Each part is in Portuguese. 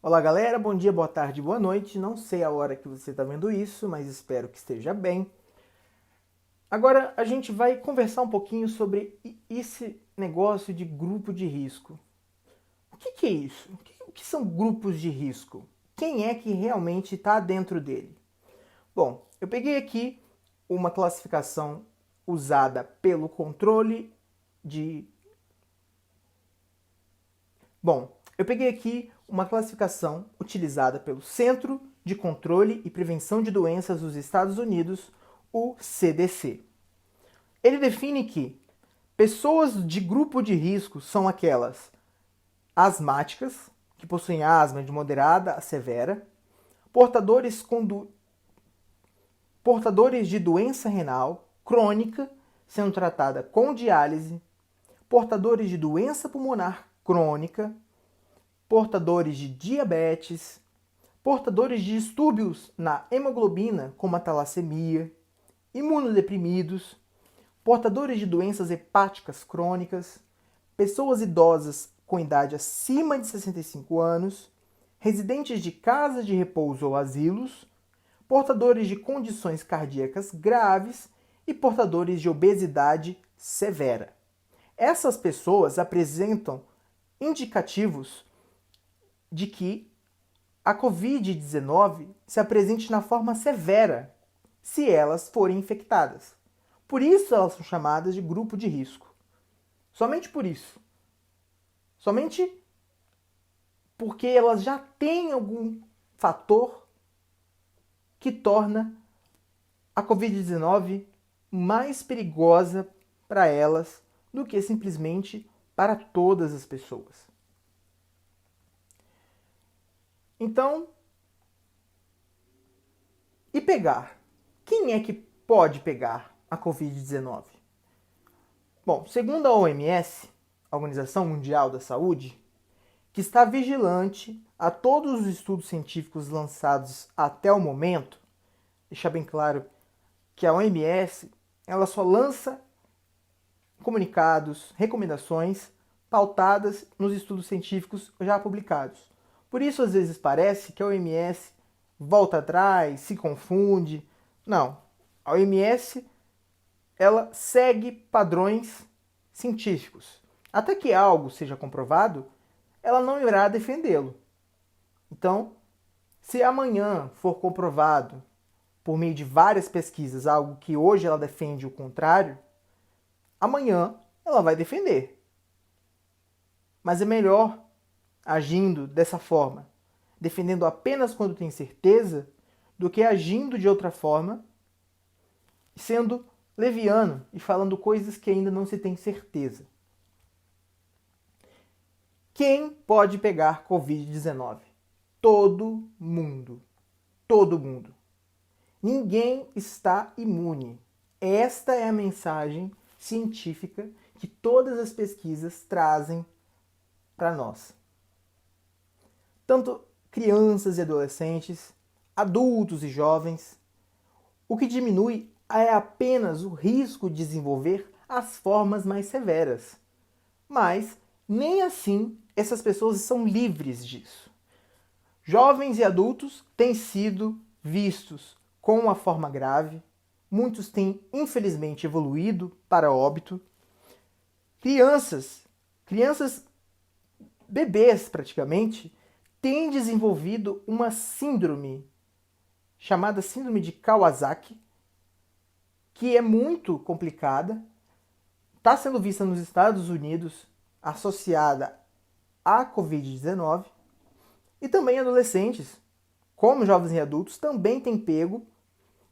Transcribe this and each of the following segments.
Olá galera, bom dia, boa tarde, boa noite. Não sei a hora que você está vendo isso, mas espero que esteja bem. Agora a gente vai conversar um pouquinho sobre esse negócio de grupo de risco. O que é isso? O que são grupos de risco? Quem é que realmente está dentro dele? Bom, eu peguei aqui uma classificação usada pelo controle de... Bom, eu peguei aqui uma classificação utilizada pelo Centro de Controle e Prevenção de Doenças dos Estados Unidos, o CDC. Ele define que pessoas de grupo de risco são aquelas asmáticas, que possuem asma de moderada a severa, portadores de doença renal crônica, sendo tratada com diálise, portadores de doença pulmonar crônica, portadores de diabetes, portadores de distúrbios na hemoglobina, como a talassemia, imunodeprimidos, portadores de doenças hepáticas crônicas, pessoas idosas com idade acima de 65 anos, residentes de casas de repouso ou asilos, portadores de condições cardíacas graves e portadores de obesidade severa. Essas pessoas apresentam indicativos de que a Covid-19 se apresente na forma severa se elas forem infectadas. Por isso elas são chamadas de grupo de risco. Somente por isso. Somente porque elas já têm algum fator que torna a Covid-19 mais perigosa para elas do que simplesmente para todas as pessoas. Então, e pegar? Quem é que pode pegar a Covid-19? Bom, segundo a OMS, a Organização Mundial da Saúde, que está vigilante a todos os estudos científicos lançados até o momento, deixar bem claro que a OMS ela só lança comunicados, recomendações pautadas nos estudos científicos já publicados. Por isso, às vezes, parece que a OMS volta atrás, se confunde. Não. A OMS ela segue padrões científicos. Até que algo seja comprovado, ela não irá defendê-lo. Então, se amanhã for comprovado, por meio de várias pesquisas, algo que hoje ela defende o contrário, amanhã ela vai defender. Mas é melhor agindo dessa forma, defendendo apenas quando tem certeza, do que agindo de outra forma, sendo leviano e falando coisas que ainda não se tem certeza. Quem pode pegar Covid-19? Todo mundo. Todo mundo. Ninguém está imune. Esta é a mensagem científica que todas as pesquisas trazem para nós. Tanto crianças e adolescentes, adultos e jovens. O que diminui é apenas o risco de desenvolver as formas mais severas. Mas nem assim essas pessoas são livres disso. Jovens e adultos têm sido vistos com uma forma grave, muitos têm infelizmente evoluído para óbito. Crianças bebês praticamente, têm desenvolvido uma síndrome chamada síndrome de Kawasaki, que é muito complicada, está sendo vista nos Estados Unidos, associada à Covid-19, e também adolescentes, como jovens e adultos, também têm pego.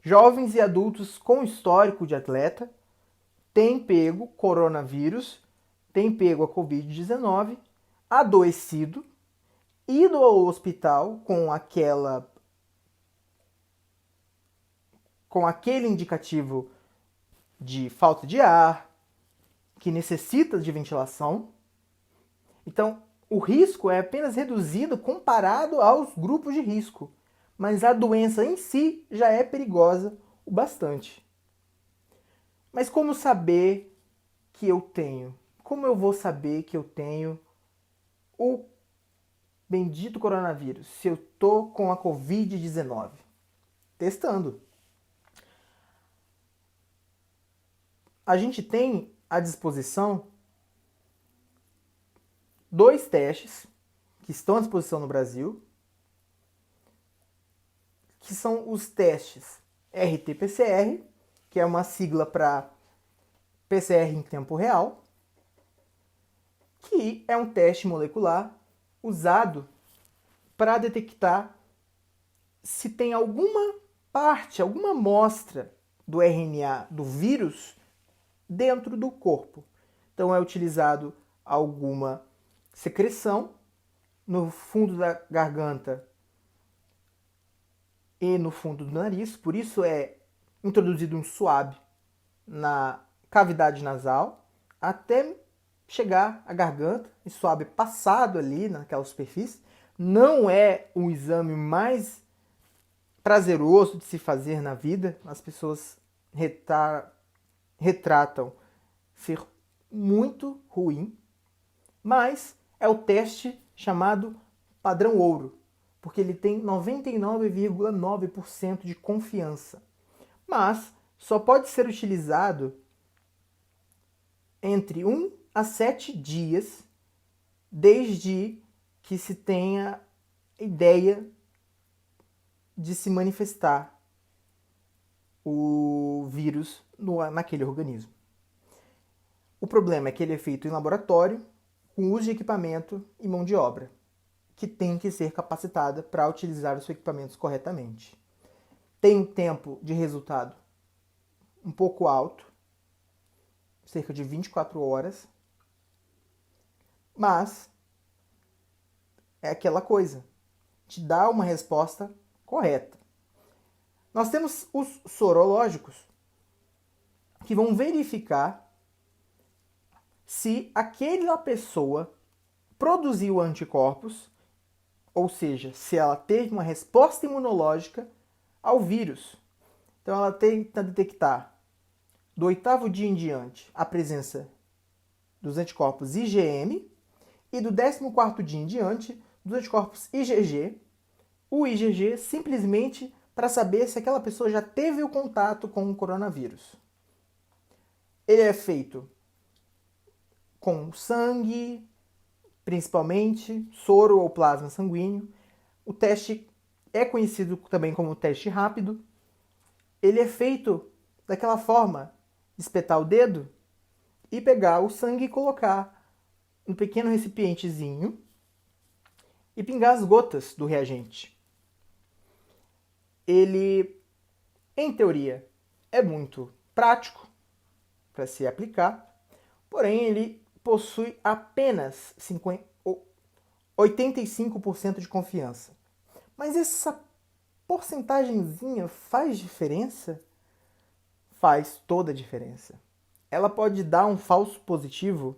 Jovens e adultos com histórico de atleta têm pego coronavírus, têm pego a Covid-19, adoecido, ido ao hospital com aquele indicativo de falta de ar, que necessita de ventilação. Então, o risco é apenas reduzido comparado aos grupos de risco, mas a doença em si já é perigosa o bastante. Mas como saber que eu tenho? Como eu vou saber que eu tenho o bendito coronavírus, se eu tô com a Covid-19? Testando. A gente tem à disposição 2 testes que estão à disposição no Brasil, que são os testes RT-PCR, que é uma sigla para PCR em tempo real, que é um teste molecular usado para detectar se tem alguma parte, alguma amostra do RNA do vírus dentro do corpo. Então é utilizado alguma secreção no fundo da garganta e no fundo do nariz, por isso é introduzido um suave na cavidade nasal até chegar à garganta, e suave passado ali naquela superfície. Não é o exame mais prazeroso de se fazer na vida, as pessoas retratam ser muito ruim, mas é o teste chamado padrão ouro, porque ele tem 99,9% de confiança. Mas só pode ser utilizado entre 1 a 7 dias desde que se tenha ideia de se manifestar o vírus naquele organismo. O problema é que ele é feito em laboratório, com uso de equipamento e mão de obra, que tem que ser capacitada para utilizar os equipamentos corretamente. Tem um tempo de resultado um pouco alto, cerca de 24 horas, mas é aquela coisa, te dá uma resposta correta. Nós temos os sorológicos, que vão verificar se aquela pessoa produziu anticorpos, ou seja, se ela teve uma resposta imunológica ao vírus. Então ela tenta detectar do 8º dia em diante a presença dos anticorpos IgM e do 14º dia em diante dos anticorpos IgG. O IgG simplesmente para saber se aquela pessoa já teve o contato com o coronavírus. Ele é feito com sangue, principalmente, soro ou plasma sanguíneo. O teste é conhecido também como teste rápido. Ele é feito daquela forma, de espetar o dedo e pegar o sangue e colocar no pequeno recipientezinho e pingar as gotas do reagente. Ele, em teoria, é muito prático para se aplicar, porém ele possui apenas 85% de confiança. Mas essa porcentagemzinha faz diferença? Faz toda a diferença. Ela pode dar um falso positivo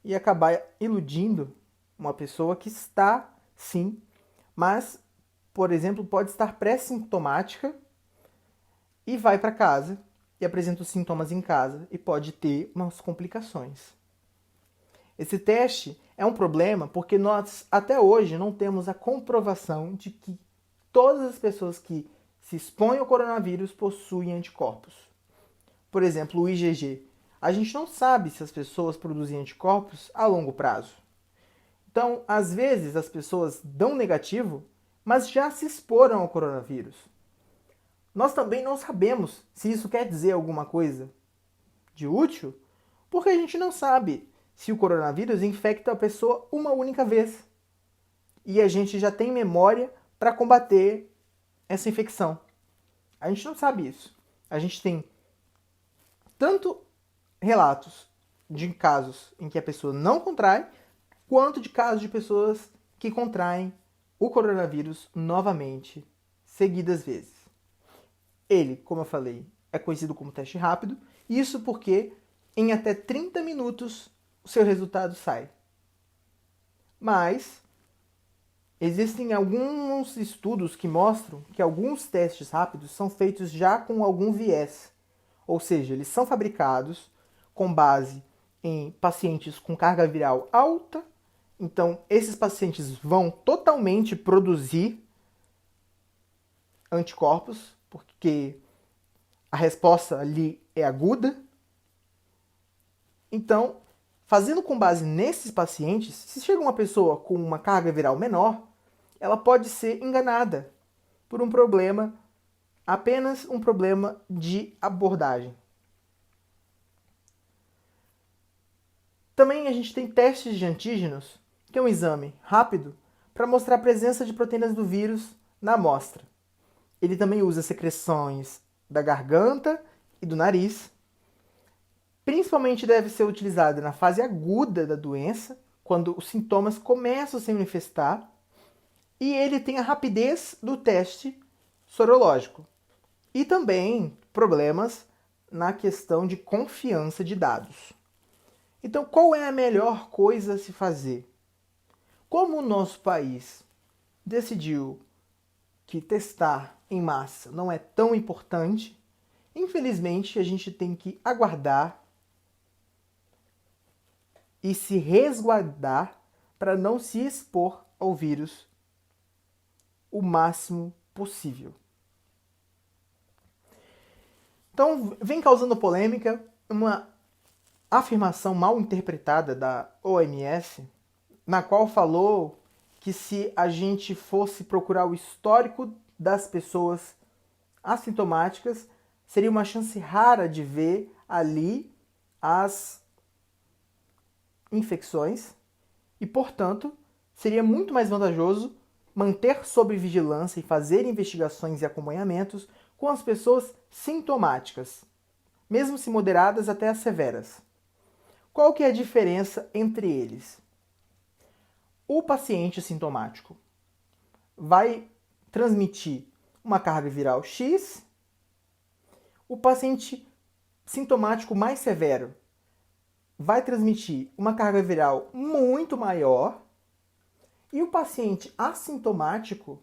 e acabar iludindo uma pessoa que está, sim, mas, por exemplo, pode estar pré-sintomática e vai para casa e apresenta os sintomas em casa e pode ter umas complicações. Esse teste é um problema porque nós, até hoje, não temos a comprovação de que todas as pessoas que se expõem ao coronavírus possuem anticorpos. Por exemplo, o IgG. A gente não sabe se as pessoas produzem anticorpos a longo prazo. Então, às vezes, as pessoas dão negativo, mas já se exporam ao coronavírus. Nós também não sabemos se isso quer dizer alguma coisa de útil, porque a gente não sabe se o coronavírus infecta a pessoa uma única vez. E a gente já tem memória para combater essa infecção. A gente não sabe isso. A gente tem tanto relatos de casos em que a pessoa não contrai, quanto de casos de pessoas que contraem o coronavírus novamente, seguidas vezes. Ele, como eu falei, é conhecido como teste rápido, isso porque em até 30 minutos o seu resultado sai. Mas existem alguns estudos que mostram que alguns testes rápidos são feitos já com algum viés. Ou seja, eles são fabricados com base em pacientes com carga viral alta Então, esses pacientes vão totalmente produzir anticorpos, porque a resposta ali é aguda. Então, fazendo com base nesses pacientes, se chega uma pessoa com uma carga viral menor, ela pode ser enganada por um problema, apenas um problema de abordagem. Também a gente tem testes de antígenos, que é um exame rápido para mostrar a presença de proteínas do vírus na amostra. Ele também usa secreções da garganta e do nariz. Principalmente deve ser utilizado na fase aguda da doença, quando os sintomas começam a se manifestar, e ele tem a rapidez do teste sorológico. E também problemas na questão de confiança de dados. Então, qual é a melhor coisa a se fazer? Como o nosso país decidiu que testar em massa não é tão importante, infelizmente a gente tem que aguardar e se resguardar para não se expor ao vírus o máximo possível. Então, vem causando polêmica uma afirmação mal interpretada da OMS, na qual falou que se a gente fosse procurar o histórico das pessoas assintomáticas, seria uma chance rara de ver ali as infecções e, portanto, seria muito mais vantajoso manter sob vigilância e fazer investigações e acompanhamentos com as pessoas sintomáticas, mesmo se moderadas até as severas. Qual que é a diferença entre eles? O paciente sintomático vai transmitir uma carga viral X, o paciente sintomático mais severo vai transmitir uma carga viral muito maior e o paciente assintomático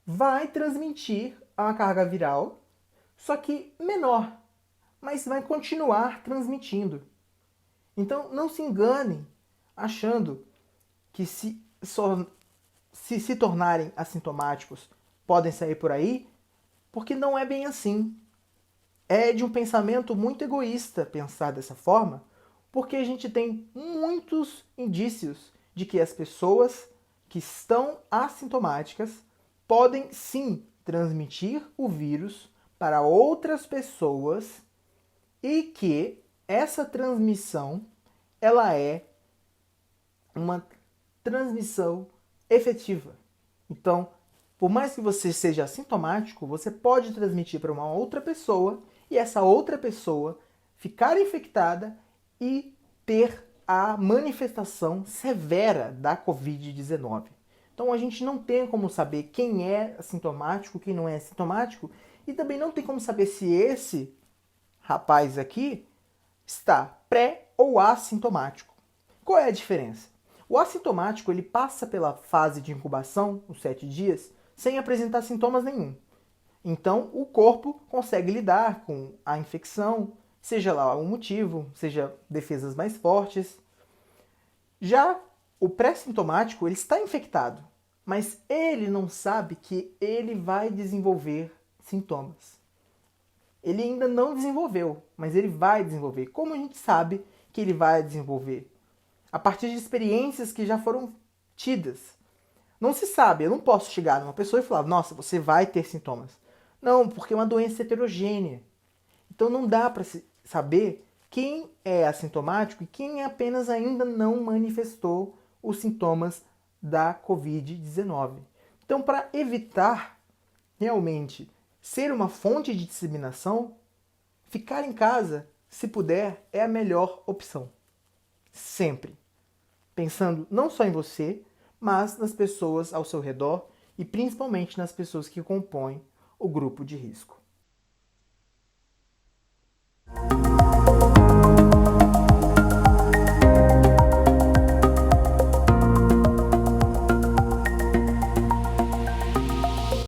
vai transmitir a carga viral, só que menor, mas vai continuar transmitindo. Então, não se enganem achando que se tornarem assintomáticos podem sair por aí, porque não é bem assim. É de um pensamento muito egoísta pensar dessa forma, porque a gente tem muitos indícios de que as pessoas que estão assintomáticas podem sim transmitir o vírus para outras pessoas e que essa transmissão ela é uma transmissão efetiva. Então, por mais que você seja assintomático, você pode transmitir para uma outra pessoa e essa outra pessoa ficar infectada e ter a manifestação severa da Covid-19. Então a gente não tem como saber quem é assintomático, quem não é assintomático, e também não tem como saber se esse rapaz aqui está pré ou assintomático. Qual é a diferença? O assintomático ele passa pela fase de incubação, os 7 dias, sem apresentar sintomas nenhum. Então o corpo consegue lidar com a infecção, seja lá o motivo, seja defesas mais fortes. Já o pré-sintomático ele está infectado, mas ele não sabe que ele vai desenvolver sintomas. Ele ainda não desenvolveu, mas ele vai desenvolver. Como a gente sabe que ele vai desenvolver? A partir de experiências que já foram tidas. Não se sabe, eu não posso chegar numa pessoa e falar, nossa, você vai ter sintomas. Não, porque é uma doença heterogênea. Então não dá para saber quem é assintomático e quem apenas ainda não manifestou os sintomas da Covid-19. Então, para evitar realmente ser uma fonte de disseminação, ficar em casa, se puder, é a melhor opção. Sempre. Pensando não só em você, mas nas pessoas ao seu redor e principalmente nas pessoas que compõem o grupo de risco.